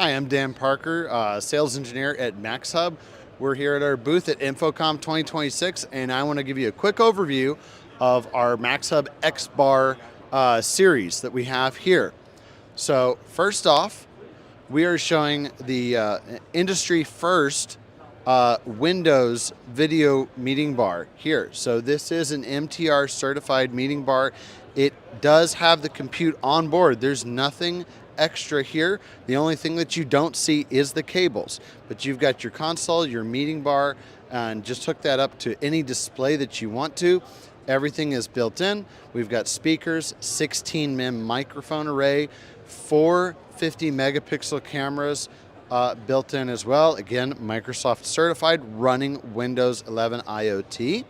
Hi, I'm Dan Parker, sales engineer at MAXHUB. We're here at our booth at InfoComm 2026, and I want to give you a quick overview of our MAXHUB XBar series that we have here. So first off, we are showing the industry first Windows video meeting bar here. So this is an MTR certified meeting bar. It does have the compute on board. There's nothing extra here. The only thing that you don't see is the cables, but you've got your console, your meeting bar, and just hook that up to any display that you want to. Everything is built in. We've got speakers, 16 MEMS microphone array, 4 50 megapixel cameras built in as well. Again, Microsoft certified, running Windows 11 IoT.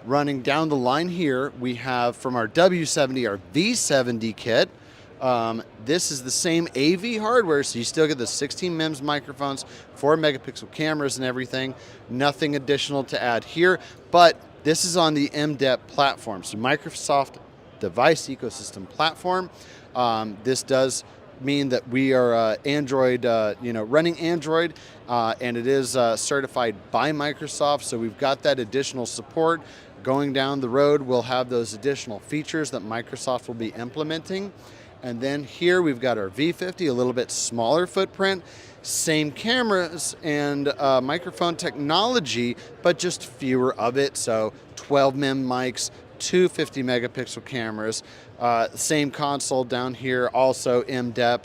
Running down the line here, we have from our W70, our V70 kit. This is the same AV hardware, so you still get the 16 MEMS microphones, 4 megapixel cameras and everything. Nothing additional to add here, but this is on the MDEP platform, so Microsoft Device Ecosystem Platform. This does mean that we are Android, running Android, and it is certified by Microsoft, so we've got that additional support. Going down the road, we'll have those additional features that Microsoft will be implementing. And then here we've got our V50, a little bit smaller footprint, same cameras and microphone technology, but just fewer of it. So 12 MEMS mics, 2 50 megapixel cameras, same console down here, also MDEP,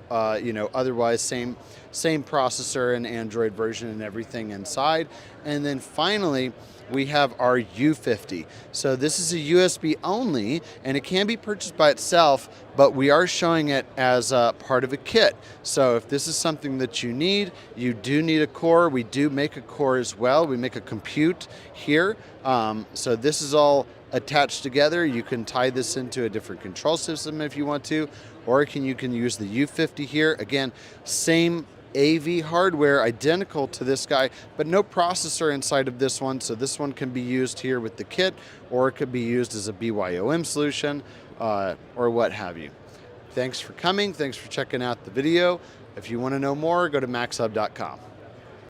otherwise same processor and Android version and everything inside. And then finally, we have our U50. So this is a USB only, and it can be purchased by itself, but we are showing it as a part of a kit. So if this is something that you need, you do need a core. We do make a core as well. We make a compute here. So this is all attached together. You can tie this into a different control system if you want to, or you can use the U50 here. Again, same AV hardware, identical to this guy, but no processor inside of this one. So this one can be used here with the kit, or it could be used as a BYOM solution, or what have you. Thanks for coming. Thanks for checking out the video. If you want to know more, go to maxhub.com.